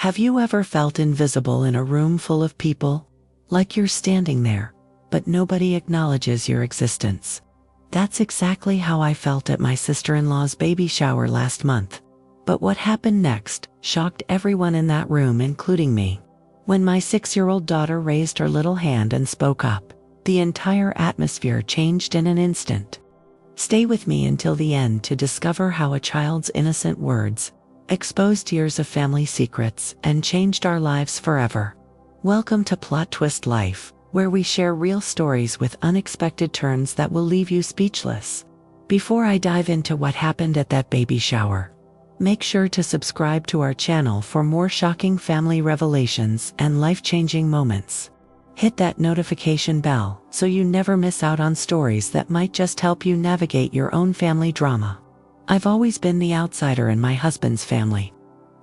Have you ever felt invisible in a room full of people? Like you're standing there, but nobody acknowledges your existence. That's exactly how I felt at my sister-in-law's baby shower last month. But what happened next shocked everyone in that room, including me. When my 6-year-old daughter raised her little hand and spoke up, the entire atmosphere changed in an instant. Stay with me until the end to discover how a child's innocent words exposed years of family secrets and changed our lives forever. Welcome to Plot Twist Life, where we share real stories with unexpected turns that will leave you speechless. Before I dive into what happened at that baby shower, make sure to subscribe to our channel for more shocking family revelations and life-changing moments. Hit that notification bell so you never miss out on stories that might just help you navigate your own family drama. I've always been the outsider in my husband's family.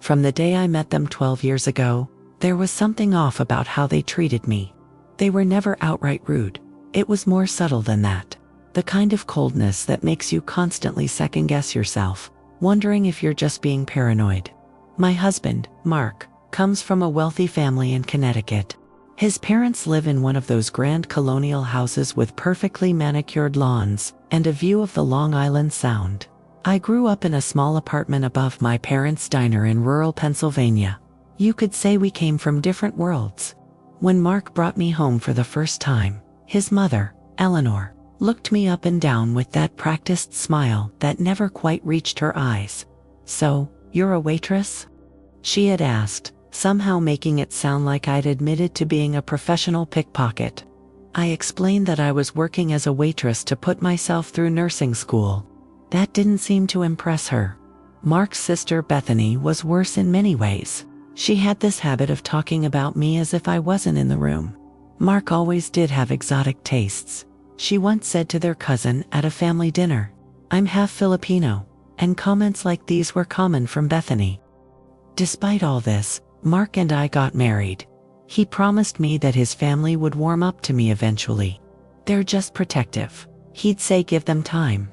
From the day I met them 12 years ago, there was something off about how they treated me. They were never outright rude. It was more subtle than that. The kind of coldness that makes you constantly second-guess yourself, wondering if you're just being paranoid. My husband, Mark, comes from a wealthy family in Connecticut. His parents live in one of those grand colonial houses with perfectly manicured lawns and a view of the Long Island Sound. I grew up in a small apartment above my parents' diner in rural Pennsylvania. You could say we came from different worlds. When Mark brought me home for the first time, his mother, Eleanor, looked me up and down with that practiced smile that never quite reached her eyes. "So, you're a waitress?" she had asked, somehow making it sound like I'd admitted to being a professional pickpocket. I explained that I was working as a waitress to put myself through nursing school. That didn't seem to impress her. Mark's sister Bethany was worse in many ways. She had this habit of talking about me as if I wasn't in the room. Mark always did have exotic tastes. She once said to their cousin at a family dinner, "I'm half Filipino," and comments like these were common from Bethany. Despite all this, Mark and I got married. He promised me that his family would warm up to me eventually. "They're just protective," he'd say, "give them time."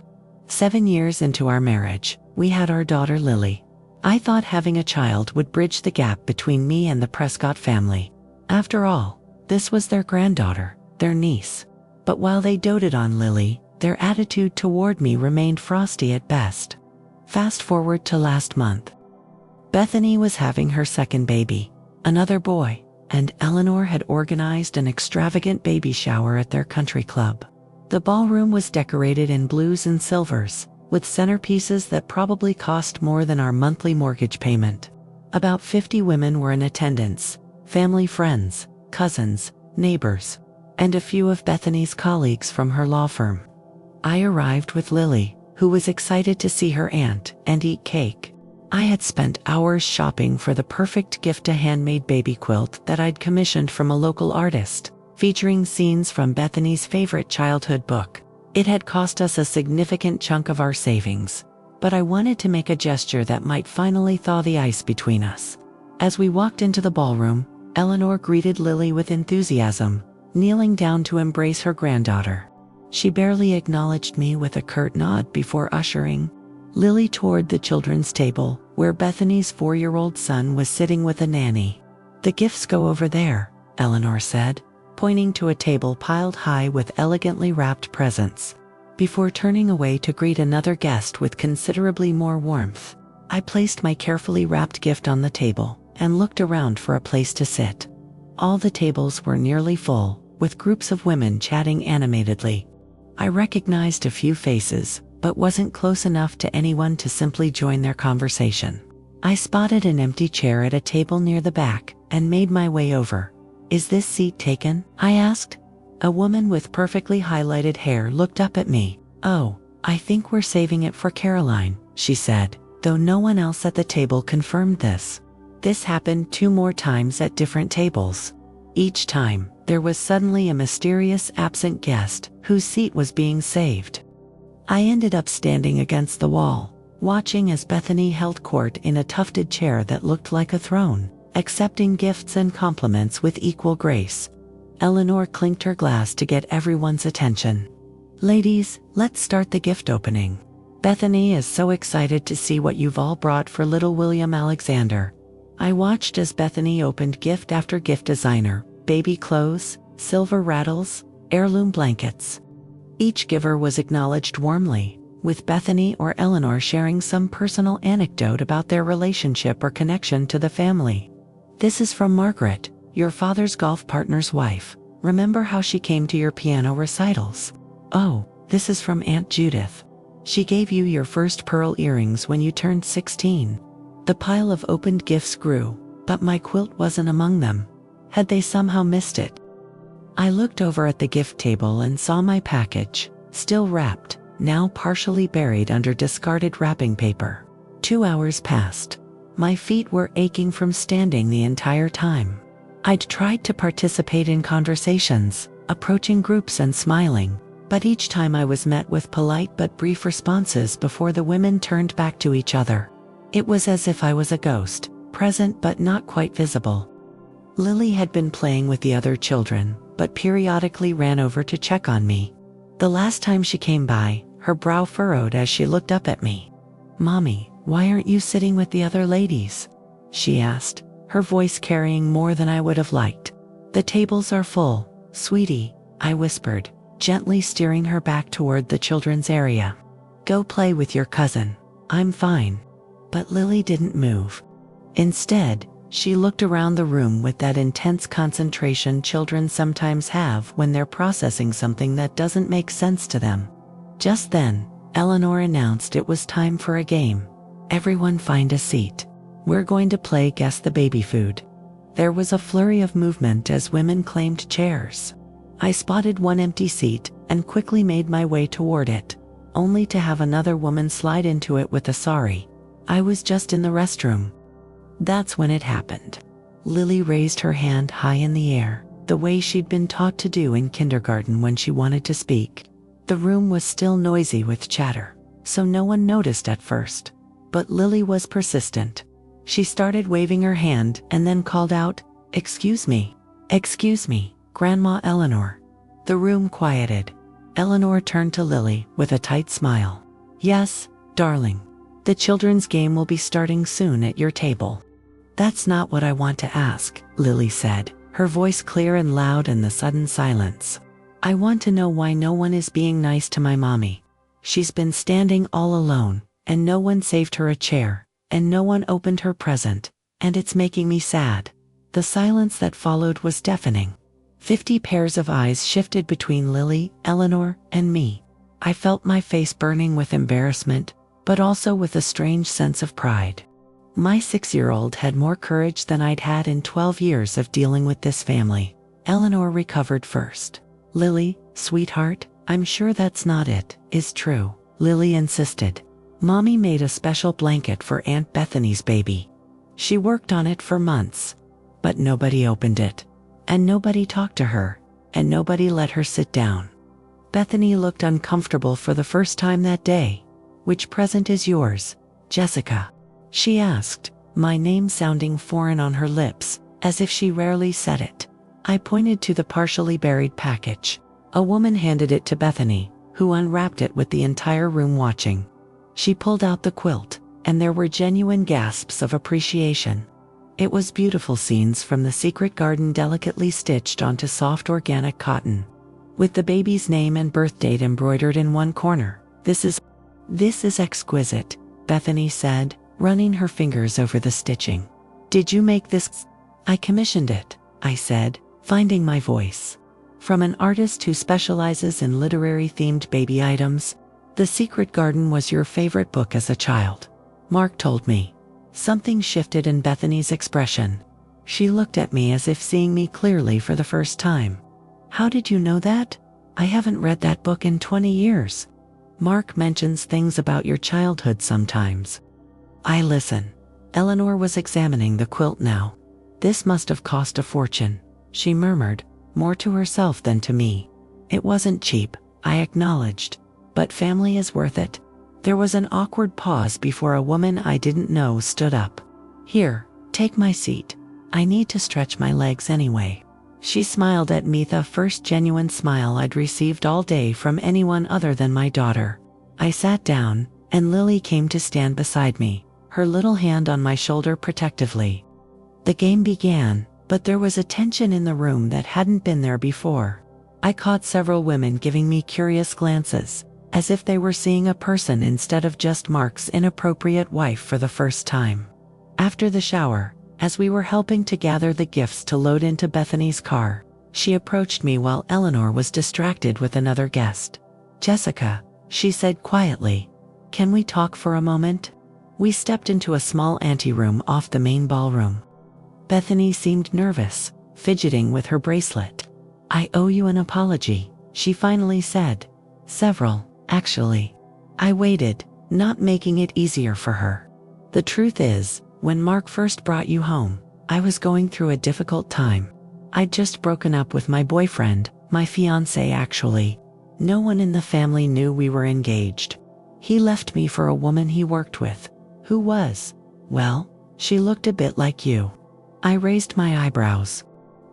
7 years into our marriage, we had our daughter Lily. I thought having a child would bridge the gap between me and the Prescott family. After all, this was their granddaughter, their niece. But while they doted on Lily, their attitude toward me remained frosty at best. Fast forward to last month. Bethany was having her second baby, another boy, and Eleanor had organized an extravagant baby shower at their country club. The ballroom was decorated in blues and silvers, with centerpieces that probably cost more than our monthly mortgage payment. About 50 women were in attendance, family friends, cousins, neighbors, and a few of Bethany's colleagues from her law firm. I arrived with Lily, who was excited to see her aunt and eat cake. I had spent hours shopping for the perfect gift, a handmade baby quilt that I'd commissioned from a local artist, featuring scenes from Bethany's favorite childhood book. It had cost us a significant chunk of our savings, but I wanted to make a gesture that might finally thaw the ice between us. As we walked into the ballroom, Eleanor greeted Lily with enthusiasm, kneeling down to embrace her granddaughter. She barely acknowledged me with a curt nod before ushering Lily toward the children's table, where Bethany's 4-year-old son was sitting with a nanny. "The gifts go over there," Eleanor said, pointing to a table piled high with elegantly wrapped presents. Before turning away to greet another guest with considerably more warmth, I placed my carefully wrapped gift on the table and looked around for a place to sit. All the tables were nearly full, with groups of women chatting animatedly. I recognized a few faces, but wasn't close enough to anyone to simply join their conversation. I spotted an empty chair at a table near the back and made my way over. "Is this seat taken?" I asked. A woman with perfectly highlighted hair looked up at me. "Oh, I think we're saving it for Caroline," she said, though no one else at the table confirmed this. This happened 2 more times at different tables. Each time, there was suddenly a mysterious absent guest whose seat was being saved. I ended up standing against the wall, watching as Bethany held court in a tufted chair that looked like a throne, accepting gifts and compliments with equal grace. Eleanor clinked her glass to get everyone's attention. "Ladies, let's start the gift opening. Bethany is so excited to see what you've all brought for little William Alexander." I watched as Bethany opened gift after gift: designer, baby clothes, silver rattles, heirloom blankets. Each giver was acknowledged warmly, with Bethany or Eleanor sharing some personal anecdote about their relationship or connection to the family. "This is from Margaret, your father's golf partner's wife. Remember how she came to your piano recitals? Oh, this is from Aunt Judith. She gave you your first pearl earrings when you turned 16. The pile of opened gifts grew, but my quilt wasn't among them. Had they somehow missed it? I looked over at the gift table and saw my package, still wrapped, now partially buried under discarded wrapping paper. 2 hours passed. My feet were aching from standing the entire time. I'd tried to participate in conversations, approaching groups and smiling, but each time I was met with polite but brief responses before the women turned back to each other. It was as if I was a ghost, present but not quite visible. Lily had been playing with the other children, but periodically ran over to check on me. The last time she came by, her brow furrowed as she looked up at me. "Mommy, why aren't you sitting with the other ladies?" she asked, her voice carrying more than I would have liked. "The tables are full, sweetie," I whispered, gently steering her back toward the children's area. "Go play with your cousin. I'm fine." But Lily didn't move. Instead, she looked around the room with that intense concentration children sometimes have when they're processing something that doesn't make sense to them. Just then, Eleanor announced it was time for a game. "Everyone find a seat. We're going to play Guess the Baby Food." There was a flurry of movement as women claimed chairs. I spotted one empty seat and quickly made my way toward it, only to have another woman slide into it with a "Sorry, I was just in the restroom." That's when it happened. Lily raised her hand high in the air, the way she'd been taught to do in kindergarten when she wanted to speak. The room was still noisy with chatter, so no one noticed at first. But Lily was persistent. She started waving her hand and then called out, "Excuse me. Excuse me, Grandma Eleanor." The room quieted. Eleanor turned to Lily with a tight smile. "Yes, darling. The children's game will be starting soon at your table." "That's not what I want to ask," Lily said, her voice clear and loud in the sudden silence. "I want to know why no one is being nice to my mommy. She's been standing all alone, and no one saved her a chair, and no one opened her present, and it's making me sad." The silence that followed was deafening. 50 pairs of eyes shifted between Lily, Eleanor, and me. I felt my face burning with embarrassment, but also with a strange sense of pride. My 6-year-old had more courage than I'd had in 12 years of dealing with this family. Eleanor recovered first. "Lily, sweetheart, I'm sure that's not it, is true," Lily insisted. "Mommy made a special blanket for Aunt Bethany's baby. She worked on it for months, but nobody opened it, and nobody talked to her, and nobody let her sit down." Bethany looked uncomfortable for the first time that day. "Which present is yours, Jessica?" she asked, my name sounding foreign on her lips, as if she rarely said it. I pointed to the partially buried package. A woman handed it to Bethany, who unwrapped it with the entire room watching. She pulled out the quilt, and there were genuine gasps of appreciation. It was beautiful scenes from the secret garden delicately stitched onto soft organic cotton, with the baby's name and birth date embroidered in one corner. This is exquisite," Bethany said, running her fingers over the stitching. "Did you make this?" "I commissioned it," I said, finding my voice. "From an artist who specializes in literary-themed baby items. The Secret Garden was your favorite book as a child," Mark told me. Something shifted in Bethany's expression. She looked at me as if seeing me clearly for the first time. "How did you know that? I haven't read that book in 20 years. Mark mentions things about your childhood sometimes." I listen. Eleanor was examining the quilt now. "This must have cost a fortune," she murmured, more to herself than to me. "It wasn't cheap," I acknowledged, "but family is worth it." There was an awkward pause before a woman I didn't know stood up. "Here, take my seat. I need to stretch my legs anyway." She smiled at me, the first genuine smile I'd received all day from anyone other than my daughter. I sat down, and Lily came to stand beside me, her little hand on my shoulder protectively. The game began, but there was a tension in the room that hadn't been there before. I caught several women giving me curious glances, as if they were seeing a person instead of just Mark's inappropriate wife for the first time. After the shower, as we were helping to gather the gifts to load into Bethany's car, she approached me while Eleanor was distracted with another guest. "Jessica," she said quietly, "can we talk for a moment?" We stepped into a small anteroom off the main ballroom. Bethany seemed nervous, fidgeting with her bracelet. "I owe you an apology," she finally said. "Several, actually." I waited, not making it easier for her. "The truth is, when Mark first brought you home, I was going through a difficult time. I'd just broken up with my boyfriend, my fiancé actually. No one in the family knew we were engaged. He left me for a woman he worked with, who was, well, she looked a bit like you." I raised my eyebrows.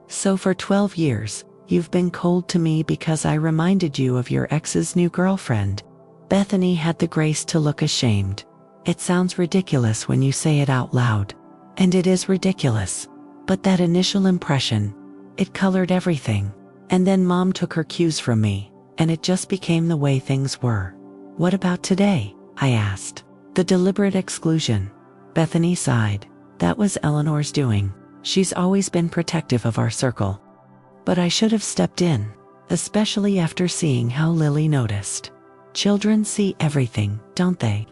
"So for 12 years, you've been cold to me because I reminded you of your ex's new girlfriend?" Bethany had the grace to look ashamed. "It sounds ridiculous when you say it out loud. And it is ridiculous. But that initial impression, it colored everything. And then Mom took her cues from me, and it just became the way things were." "What about today?" I asked. "The deliberate exclusion." Bethany sighed. "That was Eleanor's doing. She's always been protective of our circle. But I should have stepped in, especially after seeing how Lily noticed. Children see everything, don't they?"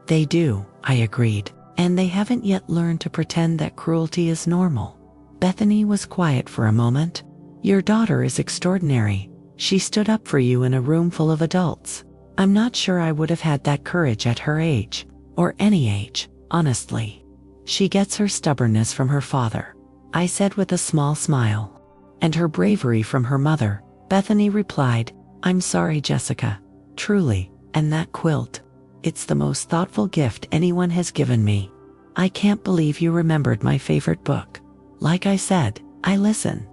"They do," I agreed. "And they haven't yet learned to pretend that cruelty is normal." Bethany was quiet for a moment. "Your daughter is extraordinary. She stood up for you in a room full of adults. I'm not sure I would have had that courage at her age, or any age, honestly. She gets her stubbornness from her father," I said with a small smile. "And her bravery from her mother," Bethany replied. "I'm sorry, Jessica. Truly, and that quilt. It's the most thoughtful gift anyone has given me. I can't believe you remembered my favorite book." Like I said, I listen.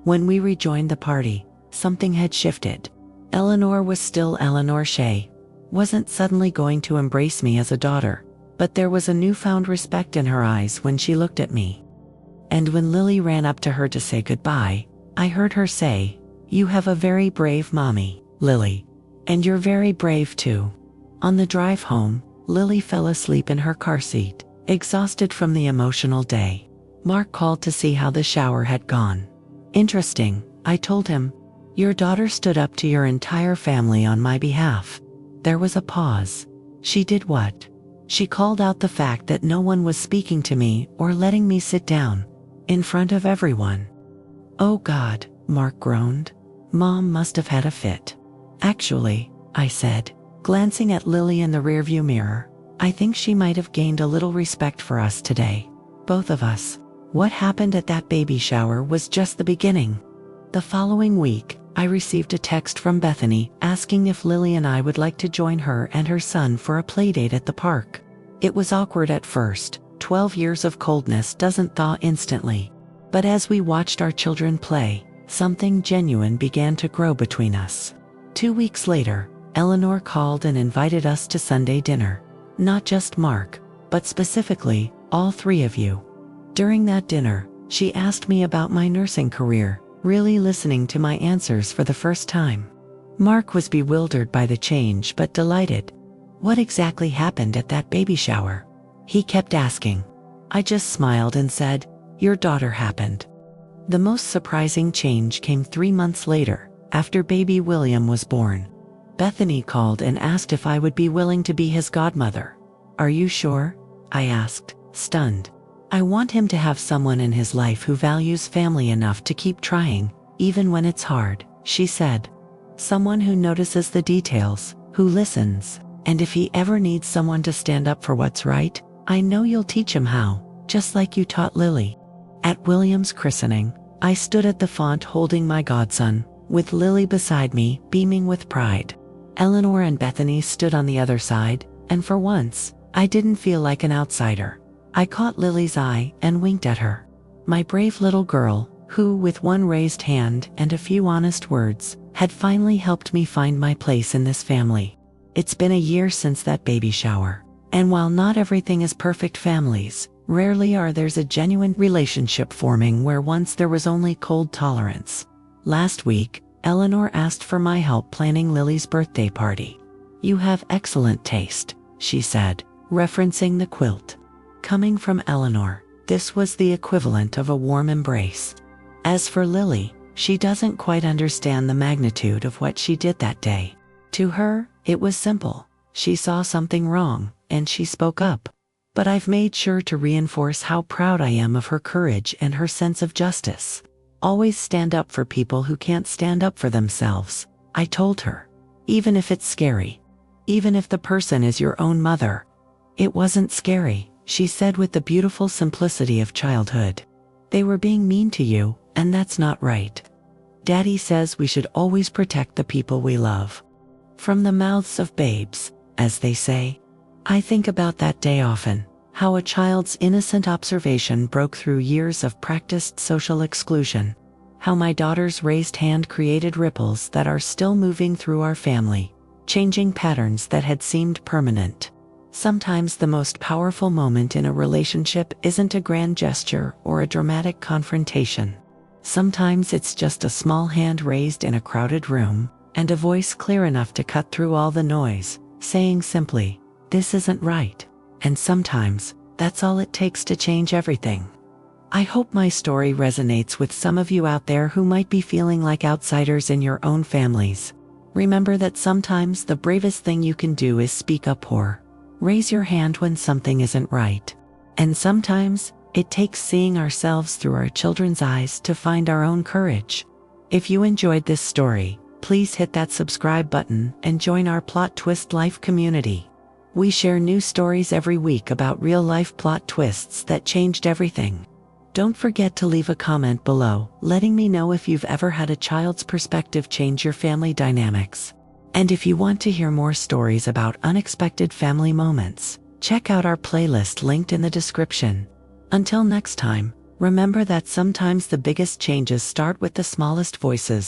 When we rejoined the party, something had shifted. Eleanor was still Eleanor Shea, wasn't suddenly going to embrace me as a daughter, but there was a newfound respect in her eyes when she looked at me. And when Lily ran up to her to say goodbye, I heard her say, "You have a very brave mommy, Lily. And you're very brave too." On the drive home, Lily fell asleep in her car seat, exhausted from the emotional day. Mark called to see how the shower had gone. "Interesting," I told him. "Your daughter stood up to your entire family on my behalf." There was a pause. "She did what?" "She called out the fact that no one was speaking to me or letting me sit down, in front of everyone." "Oh God," Mark groaned. "Mom must have had a fit." "Actually," I said, glancing at Lily in the rearview mirror, "I think she might have gained a little respect for us today. Both of us. What happened at that baby shower was just the beginning." The following week, I received a text from Bethany asking if Lily and I would like to join her and her son for a playdate at the park. It was awkward at first. 12 years of coldness doesn't thaw instantly. But as we watched our children play, something genuine began to grow between us. 2 weeks later, Eleanor called and invited us to Sunday dinner. Not just Mark, but specifically, all three of you. During that dinner, she asked me about my nursing career, really listening to my answers for the first time. Mark was bewildered by the change but delighted. "What exactly happened at that baby shower?" he kept asking. I just smiled and said, "Your daughter happened." The most surprising change came 3 months later, after baby William was born. Bethany called and asked if I would be willing to be his godmother. "Are you sure?" I asked, stunned. "I want him to have someone in his life who values family enough to keep trying, even when it's hard," she said. "Someone who notices the details, who listens, and if he ever needs someone to stand up for what's right, I know you'll teach him how, just like you taught Lily." At William's christening, I stood at the font holding my godson, with Lily beside me, beaming with pride. Eleanor and Bethany stood on the other side, and for once, I didn't feel like an outsider. I caught Lily's eye and winked at her. My brave little girl, who, with one raised hand and a few honest words, had finally helped me find my place in this family. It's been a year since that baby shower, and while not everything is perfect families, Rarely are there's a genuine relationship forming where once there was only cold tolerance. Last week, Eleanor asked for my help planning Lily's birthday party. "You have excellent taste," she said, referencing the quilt. Coming from Eleanor, this was the equivalent of a warm embrace. As for Lily, she doesn't quite understand the magnitude of what she did that day. To her, it was simple. She saw something wrong, and she spoke up. But I've made sure to reinforce how proud I am of her courage and her sense of justice. Always stand up for people who can't stand up for themselves, I told her. Even if it's scary. Even if the person is your own mother. It wasn't scary, she said with the beautiful simplicity of childhood. They were being mean to you, and that's not right. Daddy says we should always protect the people we love. From the mouths of babes, as they say. I think about that day often, how a child's innocent observation broke through years of practiced social exclusion, how my daughter's raised hand created ripples that are still moving through our family, changing patterns that had seemed permanent. Sometimes the most powerful moment in a relationship isn't a grand gesture or a dramatic confrontation. Sometimes it's just a small hand raised in a crowded room, and a voice clear enough to cut through all the noise, saying simply, "This isn't right." And sometimes, that's all it takes to change everything. I hope my story resonates with some of you out there who might be feeling like outsiders in your own families. Remember that sometimes the bravest thing you can do is speak up or raise your hand when something isn't right. And sometimes, it takes seeing ourselves through our children's eyes to find our own courage. If you enjoyed this story, please hit that subscribe button and join our Plot Twist Life community. We share new stories every week about real-life plot twists that changed everything. Don't forget to leave a comment below, letting me know if you've ever had a child's perspective change your family dynamics. And if you want to hear more stories about unexpected family moments, check out our playlist linked in the description. Until next time, remember that sometimes the biggest changes start with the smallest voices.